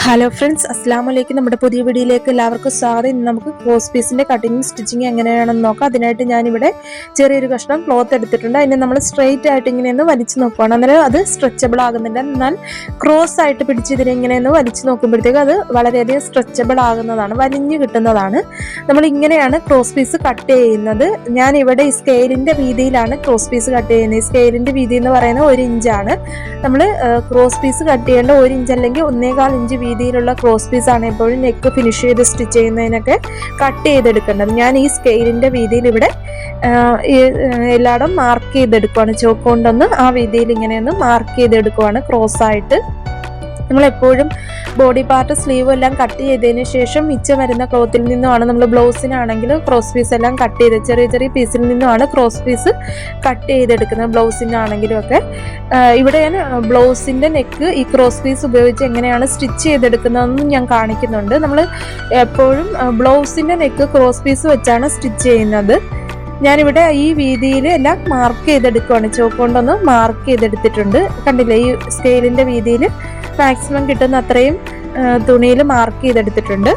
Hello friends, അസ്സാം വലൈക്കും. നമ്മുടെ പുതിയ വീഡിയോയിലേക്ക് എല്ലാവർക്കും സ്വാഗതം. ഇന്ന് നമുക്ക് ക്രോസ് പീസിന്റെ കട്ടിങ് സ്റ്റിച്ചിങ് എങ്ങനെയാണെന്ന് നോക്കാം. അതിനായിട്ട് ഞാനിവിടെ ചെറിയൊരു കഷ്ണം ക്ലോത്ത് എടുത്തിട്ടുണ്ട്. അതിനെ നമ്മൾ സ്ട്രെയിറ്റ് ആയിട്ട് ഇങ്ങനെയൊന്ന് വലിച്ചു നോക്കുകയാണ്. അന്നേരം അത് സ്ട്രെച്ചബിൾ ആകുന്നില്ല. എന്നാൽ ക്രോസ് ആയിട്ട് പിടിച്ച് ഇതിനെ ഇങ്ങനെയൊന്ന് വലിച്ചു നോക്കുമ്പോഴത്തേക്ക് അത് വളരെയധികം സ്ട്രെച്ചബിൾ ആകുന്നതാണ്, വലിഞ്ഞു കിട്ടുന്നതാണ്. നമ്മൾ ഇങ്ങനെയാണ് ക്രോസ് പീസ് കട്ട് ചെയ്യുന്നത്. ഞാൻ ഇവിടെ ഈ സ്കെയിലിന്റെ വീതിയിലാണ് ക്രോസ് പീസ് കട്ട് ചെയ്യുന്നത്. ഈ സ്കെയിലിന്റെ വീതി എന്ന് പറയുന്നത് 1 ഇഞ്ചാണ്. നമ്മൾ ക്രോസ് പീസ് കട്ട് ചെയ്യേണ്ട 1 ഇഞ്ച് അല്ലെങ്കിൽ 1.25 ഇഞ്ച് വീതിയിലുള്ള ക്രോസ് പീസ് ആണ് എപ്പോഴും നെക്ക് ഫിനിഷ് ചെയ്ത് സ്റ്റിച്ച് ചെയ്യുന്നതിനൊക്കെ കട്ട് ചെയ്തെടുക്കേണ്ടത്. ഞാൻ ഈ സ്കെയിലിന്റെ വീതിയിൽ ഇവിടെ എല്ലായിടും മാർക്ക് ചെയ്തെടുക്കുവാണ്. ചോക്ക് കൊണ്ടൊന്ന് ആ വീതിയിൽ ഇങ്ങനെയൊന്ന് മാർക്ക് ചെയ്തെടുക്കുവാണ് ക്രോസ് ആയിട്ട്. നമ്മളെപ്പോഴും ബോഡി പാർട്ട് സ്ലീവ് എല്ലാം കട്ട് ചെയ്തതിന് ശേഷം മിച്ചം വരുന്ന ക്ലോത്തിൽ നിന്നുമാണ് നമ്മൾ ബ്ലൗസിനാണെങ്കിൽ ക്രോസ് പീസ് എല്ലാം കട്ട് ചെയ്ത് ചെറിയ ചെറിയ പീസിൽ നിന്നുമാണ് ക്രോസ് പീസ് കട്ട് ചെയ്തെടുക്കുന്നത്. ബ്ലൗസിനാണെങ്കിലും ഒക്കെ ഇവിടെ ഞാൻ ബ്ലൗസിൻ്റെ നെക്ക് ഈ ക്രോസ് പീസ് ഉപയോഗിച്ച് എങ്ങനെയാണ് സ്റ്റിച്ച് ചെയ്തെടുക്കുന്നതെന്നും ഞാൻ കാണിക്കുന്നുണ്ട്. നമ്മൾ എപ്പോഴും ബ്ലൗസിൻ്റെ നെക്ക് ക്രോസ് പീസ് വെച്ചാണ് സ്റ്റിച്ച് ചെയ്യുന്നത്. ഞാനിവിടെ ഈ വീതിയിൽ എല്ലാം മാർക്ക് ചെയ്തെടുക്കുകയാണ്. ചോക്ക് കൊണ്ടൊന്ന് മാർക്ക് ചെയ്തെടുത്തിട്ടുണ്ട്. കണ്ടില്ലേ, ഈ സ്കെയിലിൻ്റെ വീതിയിൽ മാക്സിമം കിട്ടുന്ന അത്രയും തുണിയിൽ മാർക്ക് ചെയ്തെടുത്തിട്ടുണ്ട്.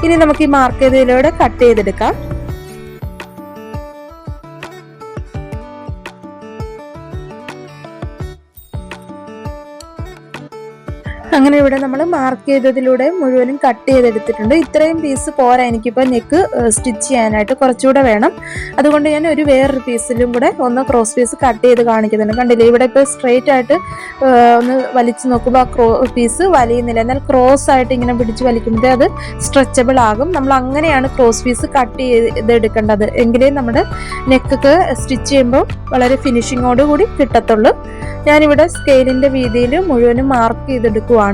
ഇനി നമുക്ക് ഈ മാർക്ക് ചെയ്തതിലൂടെ കട്ട് ചെയ്തെടുക്കാം. അങ്ങനെ ഇവിടെ നമ്മൾ മാർക്ക് ചെയ്തതിലൂടെ മുഴുവനും കട്ട് ചെയ്തെടുത്തിട്ടുണ്ട്. ഇത്രയും പീസ് പോരാ, എനിക്കിപ്പോൾ നെക്ക് സ്റ്റിച്ച് ചെയ്യാനായിട്ട് കുറച്ചുകൂടെ വേണം. അതുകൊണ്ട് ഞാൻ വേറൊരു പീസിലും കൂടെ ഒന്ന് ക്രോസ് പീസ് കട്ട് ചെയ്ത് കാണിക്കുന്നുണ്ട്. കണ്ടില്ലേ, ഇവിടെ ഇപ്പോൾ സ്ട്രെയിറ്റ് ആയിട്ട് ഒന്ന് വലിച്ചു നോക്കുമ്പോൾ ആ പീസ് വലിയുന്നില്ല. എന്നാൽ ക്രോസ് ആയിട്ട് ഇങ്ങനെ പിടിച്ച് വലിക്കുമ്പോഴേ അത് സ്ട്രെച്ചബിൾ ആകും. നമ്മൾ അങ്ങനെയാണ് ക്രോസ് പീസ് കട്ട് ചെയ്തെടുക്കേണ്ടത്. എങ്കിലേ നമ്മുടെ നെക്കൊക്കെ സ്റ്റിച്ച് ചെയ്യുമ്പോൾ വളരെ ഫിനിഷിങ്ങോട് കൂടി കിട്ടത്തുള്ളൂ. ഞാനിവിടെ സ്കെയിലിന്റെ വീതിയിൽ മുഴുവനും മാർക്ക് ചെയ്തെടുക്കുവാണ്.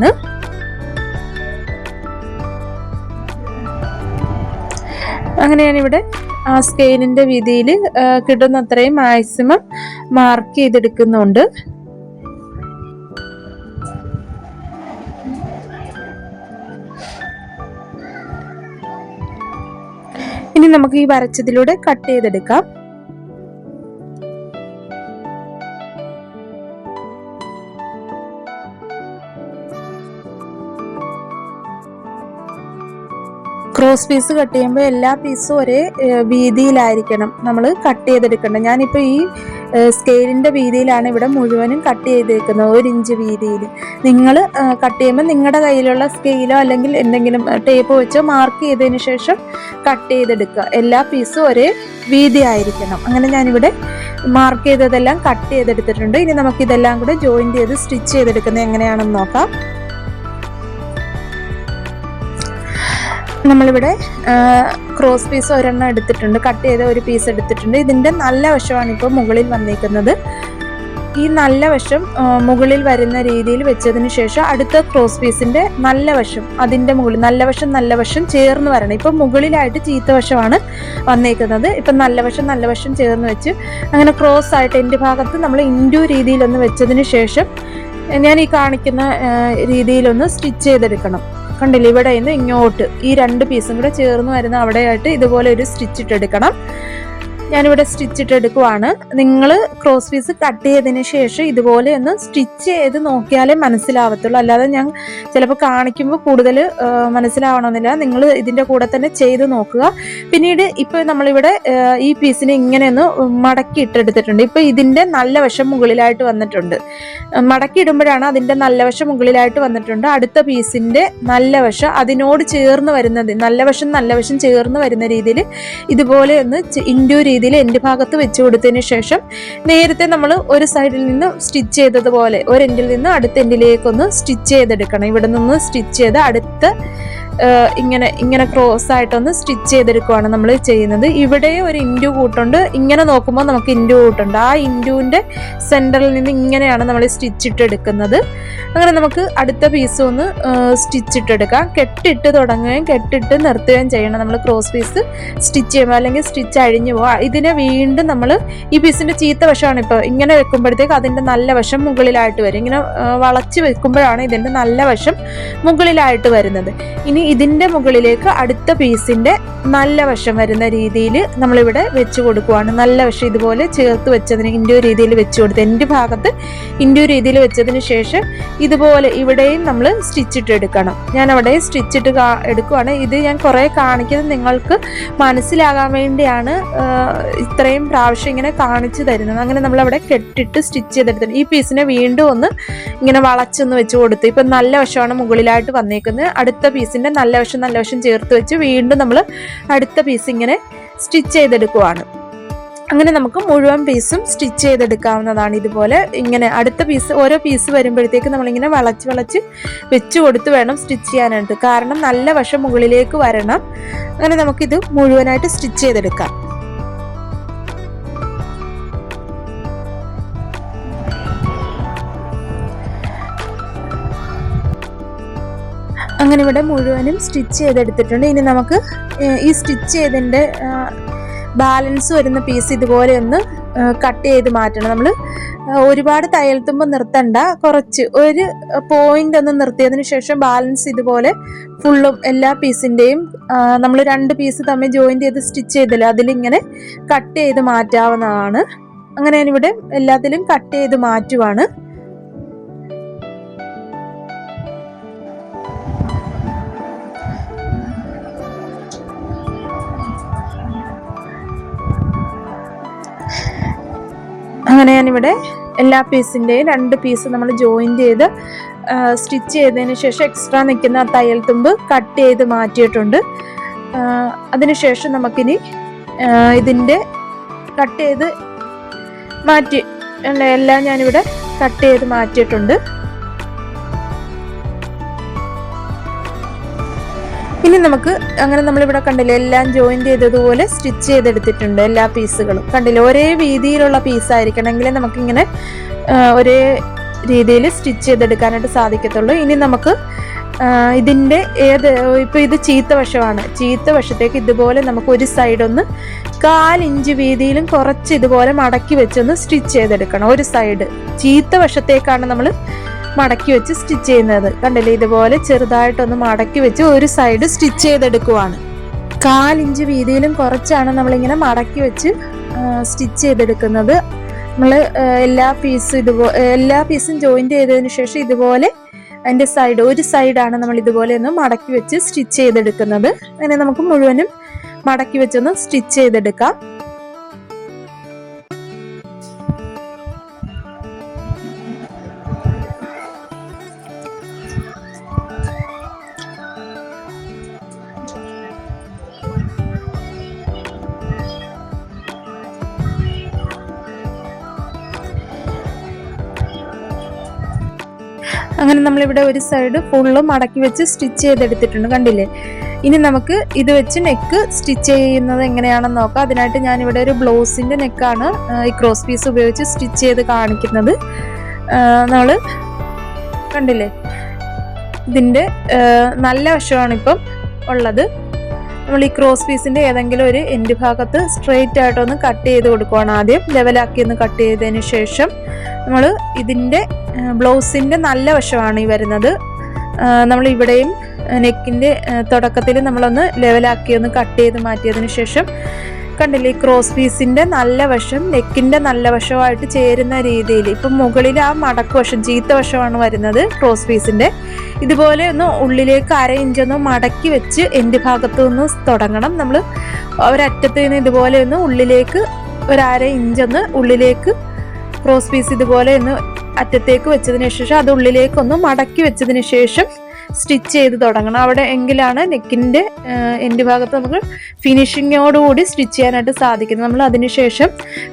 അങ്ങനെ ഞാനിവിടെ ആ സ്കെയിലിന്റെ വീതിയിൽ കിട്ടുന്ന അത്രയും മാക്സിമം മാർക്ക് ചെയ്തെടുക്കുന്നുണ്ട്. ഇനി നമുക്ക് ഈ വരച്ചതിലൂടെ കട്ട് ചെയ്തെടുക്കാം. ക്രോസ് പീസ് കട്ട് ചെയ്യുമ്പോൾ എല്ലാ പീസും ഒരേ വീതിയിലായിരിക്കണം നമ്മൾ കട്ട് ചെയ്തെടുക്കേണ്ടത്. ഞാനിപ്പോൾ ഈ സ്കെയിലിൻ്റെ വീതിയിലാണ് ഇവിടെ മുഴുവനും കട്ട് ചെയ്തേക്കുന്നത്, 1 ഇഞ്ച് വീതിയിൽ. നിങ്ങൾ കട്ട് ചെയ്യുമ്പോൾ നിങ്ങളുടെ കയ്യിലുള്ള സ്കെയിലോ അല്ലെങ്കിൽ എന്തെങ്കിലും ടേപ്പ് വെച്ചോ മാർക്ക് ചെയ്തതിന് ശേഷം കട്ട് ചെയ്തെടുക്കുക. എല്ലാ പീസും ഒരേ വീതി ആയിരിക്കണം. അങ്ങനെ ഞാനിവിടെ മാർക്ക് ചെയ്തതെല്ലാം കട്ട് ചെയ്തെടുത്തിട്ടുണ്ട്. ഇനി നമുക്കിതെല്ലാം കൂടെ ജോയിൻറ്റ് ചെയ്ത് സ്റ്റിച്ച് ചെയ്തെടുക്കുന്നത് എങ്ങനെയാണെന്ന് നോക്കാം. നമ്മളിവിടെ ക്രോസ് പീസ് ഒരെണ്ണം എടുത്തിട്ടുണ്ട്, കട്ട് ചെയ്ത ഒരു പീസ് എടുത്തിട്ടുണ്ട്. ഇതിൻ്റെ നല്ല വശമാണ് ഇപ്പോൾ മുകളിൽ വന്നിരിക്കുന്നത്. ഈ നല്ല വശം മുകളിൽ വരുന്ന രീതിയിൽ വെച്ചതിന് ശേഷം അടുത്ത ക്രോസ് പീസിൻ്റെ നല്ല വശം അതിൻ്റെ മുകളിൽ നല്ല വശം ചേർന്ന് വരണം. ഇപ്പം മുകളിലായിട്ട് ചീത്ത വശമാണ് വന്നേക്കുന്നത്. ഇപ്പം നല്ല വശം ചേർന്ന് വെച്ച് അങ്ങനെ ക്രോസ് ആയിട്ട് എൻ്റെ ഭാഗത്ത് നമ്മൾ ഇൻഡു രീതിയിലൊന്ന് വെച്ചതിന് ശേഷം ഞാൻ ഈ കാണിക്കുന്ന രീതിയിലൊന്ന് സ്റ്റിച്ച് ചെയ്തെടുക്കണം. കണ്ടില്ലേ, ഇവിടെ നിന്ന് ഇങ്ങോട്ട് ഈ 2 പീസും കൂടെ ചേർന്ന് വരുന്ന അവിടെയായിട്ട് ഇതുപോലെ ഒരു സ്റ്റിച്ച് ഇട്ടെടുക്കണം. ഞാനിവിടെ സ്റ്റിച്ച് ഇട്ടെടുക്കുവാണ്. നിങ്ങൾ ക്രോസ് പീസ് കട്ട് ചെയ്തതിന് ശേഷം ഇതുപോലെ ഒന്ന് സ്റ്റിച്ച് ചെയ്ത് നോക്കിയാലേ മനസ്സിലാവത്തുള്ളൂ. അല്ലാതെ ഞാൻ ചിലപ്പോൾ കാണിക്കുമ്പോൾ കൂടുതൽ മനസ്സിലാവണമെന്നില്ല. നിങ്ങൾ ഇതിൻ്റെ കൂടെ തന്നെ ചെയ്ത് നോക്കുക. പിന്നീട് ഇപ്പോൾ നമ്മളിവിടെ ഈ പീസിനെ ഇങ്ങനെ ഒന്ന് മടക്കി ഇട്ടെടുത്തിട്ടുണ്ട്. ഇപ്പോൾ ഇതിൻ്റെ നല്ല വശം മുകളിലായിട്ട് വന്നിട്ടുണ്ട്. മടക്കി ഇടുമ്പോഴാണ് അതിൻ്റെ നല്ല വശം മുകളിലായിട്ട് വന്നിട്ടുണ്ട്. അടുത്ത പീസിൻ്റെ നല്ല വശം അതിനോട് ചേർന്ന് വരുന്നത്, നല്ല വശം ചേർന്ന് വരുന്ന രീതിയിൽ ഇതുപോലെ ഒന്ന് ഇൻഡു രീതിയിൽ എൻ്റെ ഭാഗത്ത് വെച്ച് കൊടുത്തതിന് ശേഷം നേരത്തെ നമ്മൾ ഒരു സൈഡിൽ നിന്ന് സ്റ്റിച്ച് ചെയ്തതുപോലെ ഒരു എൻഡിൽ നിന്ന് അടുത്ത എൻഡിലേക്കൊന്ന് സ്റ്റിച്ച് ചെയ്തെടുക്കണം. ഇവിടെ നിന്ന് സ്റ്റിച്ച് ചെയ്ത് അടുത്ത ഇങ്ങനെ ക്രോസ് ആയിട്ടൊന്ന് സ്റ്റിച്ച് ചെയ്തെടുക്കുകയാണ് നമ്മൾ ചെയ്യുന്നത്. ഇവിടെ ഒരു ഇൻഡു കൂട്ടുണ്ട്, ഇങ്ങനെ നോക്കുമ്പോൾ നമുക്ക് ഇൻഡു കൂട്ടുണ്ട്. ആ ഇൻഡുവിൻ്റെ സെൻറ്ററിൽ നിന്ന് ഇങ്ങനെയാണ് നമ്മൾ സ്റ്റിച്ച് ഇട്ടെടുക്കുന്നത്. അങ്ങനെ നമുക്ക് അടുത്ത പീസും ഒന്ന് സ്റ്റിച്ച് ഇട്ടെടുക്കാം. കെട്ടിട്ട് തുടങ്ങുകയും കെട്ടിട്ട് നിർത്തുകയും ചെയ്യണം നമ്മൾ ക്രോസ് പീസ് സ്റ്റിച്ച് ചെയ്യുമ്പോൾ, അല്ലെങ്കിൽ സ്റ്റിച്ച് അഴിഞ്ഞു പോകാം. ഇതിനെ വീണ്ടും നമ്മൾ ഈ പീസിന്റെ ചീത്ത വശമാണ് ഇപ്പോൾ ഇങ്ങനെ വെക്കുമ്പോഴത്തേക്ക് അതിന്റെ നല്ല വശം മുകളിലായിട്ട് വരും. ഇങ്ങനെ വളച്ച് വെക്കുമ്പോഴാണ് ഇതിന്റെ നല്ല വശം മുകളിലായിട്ട് വരുന്നത്. ഇനി ഇതിന്റെ മുകളിലേക്ക് അടുത്ത പീസിന്റെ നല്ല വശം വരുന്ന രീതിയിൽ നമ്മളിവിടെ വെച്ച് കൊടുക്കുവാണ്. നല്ല വശം ഇതുപോലെ ചേർത്ത് വെച്ചതിന് ഇൻഡ്യൂ രീതിയിൽ വെച്ച് കൊടുത്ത് എൻ്റെ ഭാഗത്ത് ഇൻഡ്യൂ രീതിയിൽ വെച്ചതിന് ശേഷം ഇതുപോലെ ഇവിടെയും നമ്മൾ സ്റ്റിച്ചിട്ട് എടുക്കണം. ഞാൻ അവിടെ സ്റ്റിച്ചിട്ട് എടുക്കുവാണ്. ഇത് ഞാൻ കുറേ കാണിക്കുന്നത് നിങ്ങൾക്ക് മനസ്സിലാകാൻ വേണ്ടിയാണ് ഇത്രയും പ്രാവശ്യം ഇങ്ങനെ കാണിച്ചു തരുന്നത്. അങ്ങനെ നമ്മളവിടെ കെട്ടിട്ട് സ്റ്റിച്ച് ചെയ്തെടുത്തിട്ട് ഈ പീസിനെ വീണ്ടും ഒന്ന് ഇങ്ങനെ വളച്ചൊന്ന് വെച്ച് കൊടുത്ത് ഇപ്പം നല്ല വശമാണ് മുകളിലായിട്ട് വന്നേക്കുന്നത്. അടുത്ത പീസിന്റെ നല്ല വശം ചേർത്ത് വെച്ച് വീണ്ടും നമ്മൾ അടുത്ത പീസ് ഇങ്ങനെ സ്റ്റിച്ച് ചെയ്തെടുക്കുവാണ്. അങ്ങനെ നമുക്ക് മുഴുവൻ പീസും സ്റ്റിച്ച് ചെയ്തെടുക്കാവുന്നതാണ്. ഇതുപോലെ ഇങ്ങനെ അടുത്ത പീസ് ഓരോ പീസ് വരുമ്പോഴത്തേക്ക് നമ്മളിങ്ങനെ വളച്ച് വെച്ച് കൊടുത്ത് വേണം സ്റ്റിച്ച് ചെയ്യാനായിട്ട്. കാരണം നല്ല വശം മുകളിലേക്ക് വരണം. അങ്ങനെ നമുക്കിത് മുഴുവനായിട്ട് സ്റ്റിച്ച് ചെയ്തെടുക്കാം. അങ്ങനെ ഇവിടെ മുഴുവനും സ്റ്റിച്ച് ചെയ്തെടുത്തിട്ടുണ്ട്. ഇനി നമുക്ക് ഈ സ്റ്റിച്ച് ചെയ്തതിൻ്റെ ബാലൻസ് വരുന്ന പീസ് ഇതുപോലെ ഒന്ന് കട്ട് ചെയ്ത് മാറ്റണം. നമ്മൾ ഒരുപാട് തയ്യൽ തുമ്പ് നിർത്തണ്ട, കുറച്ച് ഒരു പോയിന്റ് ഒന്ന് നിർത്തിയതിന് ശേഷം ബാലൻസ് ഇതുപോലെ ഫുള്ളും എല്ലാ പീസിൻ്റെയും നമ്മൾ 2 പീസ് തമ്മിൽ ജോയിന്റ് ചെയ്ത് സ്റ്റിച്ച് ചെയ്തില്ല അതിലിങ്ങനെ കട്ട് ചെയ്ത് മാറ്റാവുന്നതാണ്. അങ്ങനെ ഞാനിവിടെ എല്ലാത്തിലും കട്ട് ചെയ്ത് മാറ്റുവാണ്. അങ്ങനെ ഞാനിവിടെ എല്ലാ പീസിൻ്റെയും 2 പീസ് നമ്മൾ ജോയിന്റ് ചെയ്ത് സ്റ്റിച്ച് ചെയ്തതിന് ശേഷം എക്സ്ട്രാ നിൽക്കുന്ന തയ്യൽ തുമ്പ് കട്ട് ചെയ്ത് മാറ്റിയിട്ടുണ്ട്. അതിനുശേഷം നമുക്കിനി ഇതിൻ്റെ കട്ട് ചെയ്ത് മാറ്റി എല്ലാം ഞാനിവിടെ കട്ട് ചെയ്ത് മാറ്റിയിട്ടുണ്ട്. ഇനി നമുക്ക് അങ്ങനെ നമ്മളിവിടെ കണ്ടില്ലേ എല്ലാം ജോയിന്റ് ചെയ്തതുപോലെ സ്റ്റിച്ച് ചെയ്തെടുത്തിട്ടുണ്ട്. എല്ലാ പീസുകളും കണ്ടില്ലേ ഒരേ വീതിയിലുള്ള പീസായിരിക്കണമെങ്കിൽ നമുക്കിങ്ങനെ ഒരേ രീതിയിൽ സ്റ്റിച്ച് ചെയ്തെടുക്കാനായിട്ട് സാധിക്കത്തുള്ളൂ. ഇനി നമുക്ക് ഇതിൻ്റെ ഇപ്പോൾ ഇത് ചീത്ത വശമാണ്. ചീത്ത വശത്തേക്ക് ഇതുപോലെ നമുക്ക് ഒരു സൈഡ് ഒന്ന് 1/4 ഇഞ്ച് വീതിയിലും കുറച്ച് ഇതുപോലെ മടക്കി വെച്ചൊന്ന് സ്റ്റിച്ച് ചെയ്തെടുക്കണം. ഒരു സൈഡ് ചീത്ത വശത്തേക്കാണ് നമ്മൾ മടക്കി വെച്ച് സ്റ്റിച്ച് ചെയ്യുന്നത്. കണ്ടില്ലേ ഇതുപോലെ ചെറുതായിട്ടൊന്ന് മടക്കി വെച്ച് ഒരു സൈഡ് സ്റ്റിച്ച് ചെയ്തെടുക്കുവാണ്. 1/4 ഇഞ്ച് വീതിയിലും കുറച്ചാണ് നമ്മളിങ്ങനെ മടക്കി വെച്ച് സ്റ്റിച്ച് ചെയ്തെടുക്കുന്നത്. നമ്മൾ എല്ലാ പീസും ജോയിന്റ് ചെയ്തതിന് ശേഷം ഇതുപോലെ അതിൻ്റെ ഒരു സൈഡാണ് നമ്മൾ ഇതുപോലെ ഒന്ന് മടക്കി വെച്ച് സ്റ്റിച്ച് ചെയ്തെടുക്കുന്നത്. അങ്ങനെ നമുക്ക് മുഴുവനും മടക്കി വെച്ചൊന്ന് സ്റ്റിച്ച് ചെയ്തെടുക്കാം. അങ്ങനെ നമ്മളിവിടെ ഒരു സൈഡ് ഫുള്ള് മടക്കി വെച്ച് സ്റ്റിച്ച് ചെയ്തെടുത്തിട്ടുണ്ട്. കണ്ടില്ലേ? ഇനി നമുക്ക് ഇത് വെച്ച് നെക്ക് സ്റ്റിച്ച് ചെയ്യുന്നത് എങ്ങനെയാണെന്ന് നോക്കാം. അതിനായിട്ട് ഞാനിവിടെ ഒരു ബ്ലൗസിൻ്റെ നെക്കാണ് ഈ ക്രോസ് പീസ് ഉപയോഗിച്ച് സ്റ്റിച്ച് ചെയ്ത് കാണിക്കുന്നത്. നമ്മൾ കണ്ടില്ലേ ഇതിൻ്റെ നല്ല വശമാണ് ഇപ്പം ഉള്ളത്. നമ്മൾ ഈ ക്രോസ് പീസിൻ്റെ ഏതെങ്കിലും ഒരു എൻഡ് ഭാഗത്ത് സ്ട്രെയിറ്റ് ആയിട്ടൊന്ന് കട്ട് ചെയ്ത് കൊടുക്കുവാണ്. ആദ്യം ലെവലാക്കി ഒന്ന് കട്ട് ചെയ്തതിന് ശേഷം നമ്മൾ ഇതിൻ്റെ ബ്ലൗസിൻ്റെ നല്ല വശമാണ് ഈ വരുന്നത്. നമ്മൾ ഇവിടെയും നെക്കിൻ്റെ തുടക്കത്തിൽ നമ്മളൊന്ന് ലെവലാക്കി ഒന്ന് കട്ട് ചെയ്ത് മാറ്റിയതിന് ശേഷം കണ്ടില്ലേ ക്രോസ് പീസിൻ്റെ നല്ല വശം നെക്കിൻ്റെ നല്ല വശമായിട്ട് ചേരുന്ന രീതിയിൽ ഇപ്പം മുകളിൽ ആ മടക്ക് വശം ചീത്ത വശമാണ് വരുന്നത് ക്രോസ് പീസിൻ്റെ. ഇതുപോലെ ഒന്ന് ഉള്ളിലേക്ക് 1/2 ഇഞ്ചൊന്ന് മടക്കി വെച്ച് എൻ്റെ ഭാഗത്തു നിന്ന് തുടങ്ങണം. നമ്മൾ ഒരറ്റത്ത് നിന്ന് ഇതുപോലെ ഒന്ന് ഉള്ളിലേക്ക് 1/2 ഇഞ്ചൊന്ന് ഉള്ളിലേക്ക് ക്രോസ് പീസ് ഇതുപോലെ ഒന്ന് അറ്റത്തേക്ക് വെച്ചതിന് ശേഷം അത് ഉള്ളിലേക്കൊന്ന് മടക്കി വെച്ചതിന് ശേഷം സ്റ്റിച്ച് ചെയ്ത് തുടങ്ങണം. അവിടെ എങ്കിലാണ് നെക്കിൻ്റെ എൻഡ് ഭാഗത്ത് നമുക്ക് ഫിനിഷിങ്ങോടുകൂടി സ്റ്റിച്ച് ചെയ്യാനായിട്ട് സാധിക്കുന്നത്. നമ്മൾ അതിനുശേഷം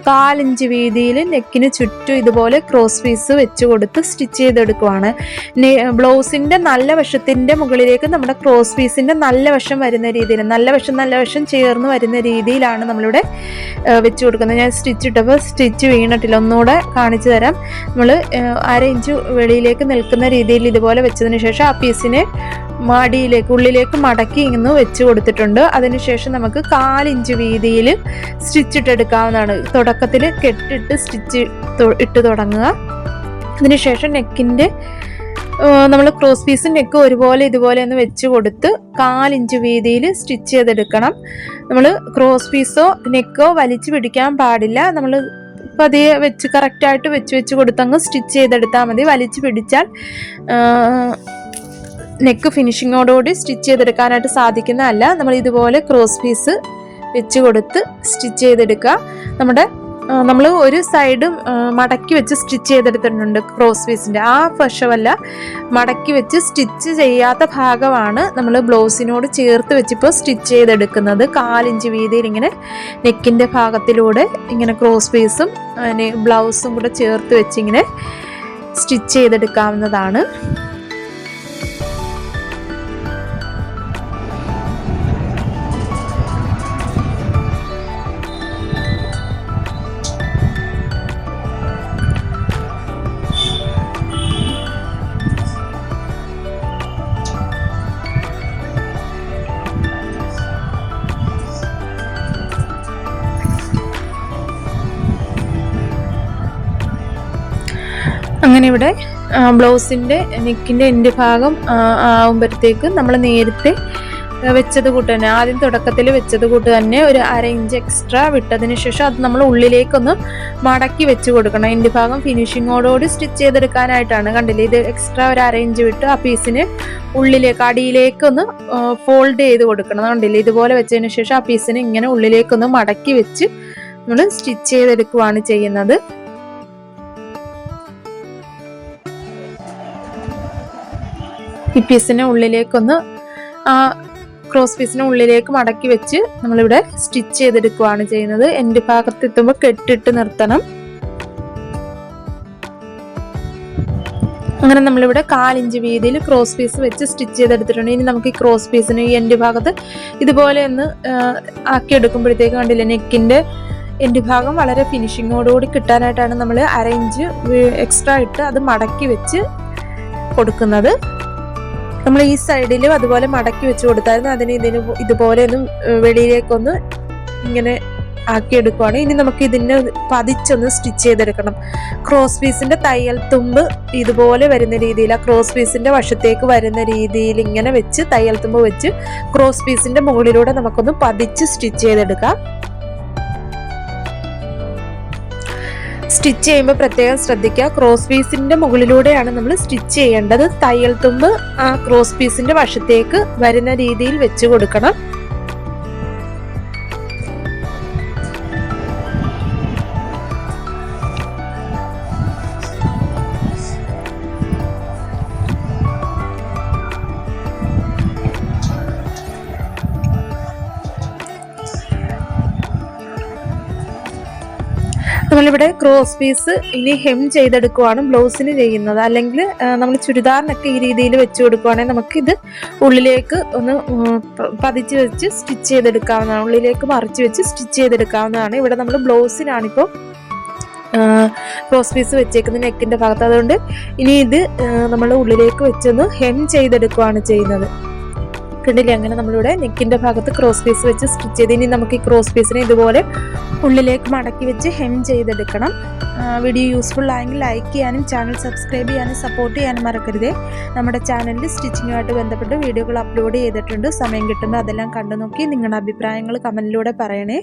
1/4 ഇഞ്ച് വീതിയിൽ നെക്കിന് ചുറ്റും ഇതുപോലെ ക്രോസ് പീസ് വെച്ച് കൊടുത്ത് സ്റ്റിച്ച് ചെയ്തെടുക്കുവാണ്. ബ്ലൗസിൻ്റെ നല്ല വശത്തിൻ്റെ മുകളിലേക്ക് നമ്മുടെ ക്രോസ് പീസിൻ്റെ നല്ല വശം വരുന്ന രീതിയിൽ നല്ല വശം ചേർന്ന് വരുന്ന രീതിയിലാണ് നമ്മളിവിടെ വെച്ച് കൊടുക്കുന്നത്. ഞാൻ സ്റ്റിച്ച് ഇട്ടപ്പോൾ സ്റ്റിച്ച് വീണിട്ടില്ല, ഒന്നുകൂടെ കാണിച്ചു തരാം. നമ്മൾ 1/2 ഇഞ്ച് വെളിയിലേക്ക് നിൽക്കുന്ന രീതിയിൽ ഇതുപോലെ വെച്ചതിന് ശേഷം ആ പീസിനെ മടിയിലേക്ക് ഉള്ളിലേക്ക് മടക്കി ഇങ്ങനെ വെച്ച് കൊടുത്തിട്ടുണ്ട്. അതിനുശേഷം നമുക്ക് 1/4 ഇഞ്ച് വീതിയിൽ സ്റ്റിച്ച് ഇട്ടെടുക്കാവുന്നതാണ്. തുടക്കത്തിൽ കെട്ടിട്ട് സ്റ്റിച്ച് ഇട്ട് തുടങ്ങുക. അതിനുശേഷം നെക്കിൻ്റെ നമ്മൾ ക്രോസ് പീസും നെക്ക് ഒരുപോലെ ഇതുപോലെ ഒന്ന് വെച്ച് കൊടുത്ത് 1/4 ഇഞ്ച് വീതിയിൽ സ്റ്റിച്ച് ചെയ്തെടുക്കണം. നമ്മൾ ക്രോസ് പീസോ നെക്കോ വലിച്ചു പിടിക്കാൻ പാടില്ല. നമ്മൾ പതിയെ വെച്ച് കറക്റ്റായിട്ട് വെച്ച് കൊടുത്തങ്ങ് സ്റ്റിച്ച് ചെയ്തെടുത്താൽ മതി. വലിച്ചു പിടിച്ചാൽ നെക്ക് ഫിനിഷിങ്ങോടുകൂടി സ്റ്റിച്ച് ചെയ്തെടുക്കാനായിട്ട് സാധിക്കുന്നതല്ല. നമ്മൾ ഇതുപോലെ ക്രോസ് പീസ് വെച്ച് കൊടുത്ത് സ്റ്റിച്ച് ചെയ്തെടുക്കുക. നമ്മൾ ഒരു സൈഡ് മടക്കി വെച്ച് സ്റ്റിച്ച് ചെയ്തെടുത്തിട്ടുണ്ട് ക്രോസ് പീസിൻ്റെ. ആ വശമല്ല, മടക്കി വെച്ച് സ്റ്റിച്ച് ചെയ്യാത്ത ഭാഗമാണ് നമ്മൾ ബ്ലൗസിനോട് ചേർത്ത് വെച്ചിപ്പോൾ സ്റ്റിച്ച് ചെയ്തെടുക്കുന്നത്. 1/4 ഇഞ്ച് വീതിയിൽ ഇങ്ങനെ നെക്കിൻ്റെ ഭാഗത്തിലൂടെ ഇങ്ങനെ ക്രോസ് പീസും ബ്ലൗസും കൂടെ ചേർത്ത് വെച്ച് ഇങ്ങനെ സ്റ്റിച്ച് ചെയ്തെടുക്കാവുന്നതാണ്. അങ്ങനെ ഇവിടെ ബ്ലൗസിൻ്റെ നെക്കിൻ്റെ എൻഡ് ഭാഗം ആകുമ്പോഴത്തേക്ക് നമ്മൾ നേരത്തെ വെച്ചത് കൂട്ട് തന്നെ, ആദ്യം തുടക്കത്തിൽ വെച്ചത് കൂട്ട് തന്നെ ഒരു 1/2 ഇഞ്ച് എക്സ്ട്രാ വിട്ടതിന് ശേഷം അത് നമ്മൾ ഉള്ളിലേക്കൊന്ന് മടക്കി വെച്ച് കൊടുക്കണം. എൻഡ് ഭാഗം ഫിനിഷിങ്ങോടുകൂടി സ്റ്റിച്ച് ചെയ്തെടുക്കാനായിട്ടാണ്. കണ്ടില്ലേ, ഇത് എക്സ്ട്രാ ഒരു 1/2 ഇഞ്ച് വിട്ട് ആ പീസിന് ഉള്ളിലേക്ക് അടിയിലേക്കൊന്ന് ഫോൾഡ് ചെയ്ത് കൊടുക്കണം. കണ്ടില്ലേ, ഇതുപോലെ വെച്ചതിന് ശേഷം ആ പീസിന് ഇങ്ങനെ ഉള്ളിലേക്കൊന്ന് മടക്കി വെച്ച് നമ്മൾ സ്റ്റിച്ച് ചെയ്തെടുക്കുകയാണ് ചെയ്യുന്നത്. ഈ പീസിനെ ഉള്ളിലേക്കൊന്ന് ക്രോസ് പീസിനെ ഉള്ളിലേക്ക് മടക്കി വെച്ച് നമ്മളിവിടെ സ്റ്റിച്ച് ചെയ്തെടുക്കുകയാണ് ചെയ്യുന്നത്. എൻഡ് ഭാഗത്ത് എത്തുമ്പോൾ കെട്ടിട്ട് നിർത്തണം. അങ്ങനെ നമ്മളിവിടെ 1/4 ഇഞ്ച് വീതിയിൽ ക്രോസ് പീസ് വെച്ച് സ്റ്റിച്ച് ചെയ്തെടുത്തിട്ടുണ്ട്. ഇനി നമുക്ക് ഈ ക്രോസ് പീസിന് ഈ എൻഡ് ഭാഗത്ത് ഇതുപോലെ ഒന്ന് ആക്കിയെടുക്കുമ്പോഴത്തേക്ക് കണ്ടില്ലേ, നെക്കിൻ്റെ എൻഡ് ഭാഗം വളരെ ഫിനിഷിങ്ങോടുകൂടി കിട്ടാനായിട്ടാണ് നമ്മൾ 1/2 ഇഞ്ച് എക്സ്ട്രാ ഇട്ട് അത് മടക്കി വെച്ച് കൊടുക്കുന്നത്. നമ്മൾ ഈ സൈഡിലും അതുപോലെ മടക്കി വെച്ച് കൊടുത്തായിരുന്നു. അതിന് ഇതുപോലെ ഒന്ന് വെളിയിലേക്കൊന്ന് ഇങ്ങനെ ആക്കിയെടുക്കുവാണ്. ഇനി നമുക്ക് ഇതിനെ പതിച്ചൊന്ന് സ്റ്റിച്ച് ചെയ്തെടുക്കണം. ക്രോസ് പീസിന്റെ തയ്യൽ തുമ്പ് ഇതുപോലെ വരുന്ന രീതിയിൽ, ആ ക്രോസ് പീസിന്റെ വശത്തേക്ക് വരുന്ന രീതിയിൽ ഇങ്ങനെ വെച്ച് തയ്യൽ തുമ്പ് വെച്ച് ക്രോസ് പീസിന്റെ മുകളിലൂടെ നമുക്കൊന്ന് പതിച്ച് സ്റ്റിച്ച് ചെയ്തെടുക്കാം. സ്റ്റിച്ച് ചെയ്യുമ്പോൾ പ്രത്യേകം ശ്രദ്ധിക്കുക, ക്രോസ് പീസിന്റെ മുകളിലൂടെയാണ് നമ്മൾ സ്റ്റിച്ച് ചെയ്യേണ്ടത്. തയ്യൽ തുമ്പ് ആ ക്രോസ് പീസിന്റെ വശത്തേക്ക് വരുന്ന രീതിയിൽ വെച്ച് കൊടുക്കണം. നമ്മളിവിടെ ക്രോസ് പീസ് ഇനി ഹെം ചെയ്തെടുക്കുവാണ് ബ്ലൗസിന് ചെയ്യുന്നത്. അല്ലെങ്കിൽ നമ്മൾ ചുരിദാറിനൊക്കെ ഈ രീതിയിൽ വെച്ച് കൊടുക്കുവാണെങ്കിൽ നമുക്കിത് ഉള്ളിലേക്ക് ഒന്ന് പതിച്ച് വെച്ച് സ്റ്റിച്ച് ചെയ്തെടുക്കാവുന്നതാണ്. ഉള്ളിലേക്ക് മറിച്ച് വെച്ച് സ്റ്റിച്ച് ചെയ്തെടുക്കാവുന്നതാണ്. ഇവിടെ നമ്മൾ ബ്ലൗസിനാണിപ്പോൾ ക്രോസ് പീസ് വെച്ചേക്കുന്നത് നെക്കിൻ്റെ ഭാഗത്ത്. അതുകൊണ്ട് ഇനി ഇത് നമ്മൾ ഉള്ളിലേക്ക് വെച്ചൊന്ന് ഹെം ചെയ്തെടുക്കുവാണ് ചെയ്യുന്നത്. കണ്ടില്ലേ, അങ്ങനെ നമ്മളിവിടെ നെക്കിൻ്റെ ഭാഗത്ത് ക്രോസ് പീസ് വെച്ച് സ്റ്റിച്ച് ചെയ്ത് ഇനി നമുക്ക് ഈ ക്രോസ് പീസിനെ ഇതുപോലെ ഉള്ളിലേക്ക് മടക്കി വെച്ച് ഹെം ചെയ്തെടുക്കണം. വീഡിയോ യൂസ്ഫുൾ ആയെങ്കിൽ ലൈക്ക് ചെയ്യാനും ചാനൽ സബ്സ്ക്രൈബ് ചെയ്യാനും സപ്പോർട്ട് ചെയ്യാനും മറക്കരുതേ. നമ്മുടെ ചാനലിൽ സ്റ്റിച്ചിങ്ങുമായിട്ട് ബന്ധപ്പെട്ട് വീഡിയോകൾ അപ്ലോഡ് ചെയ്തിട്ടുണ്ട്. സമയം കിട്ടുമ്പോൾ അതെല്ലാം കണ്ടു നോക്കി നിങ്ങളുടെ അഭിപ്രായങ്ങൾ കമൻറ്റിലൂടെ പറയണേ.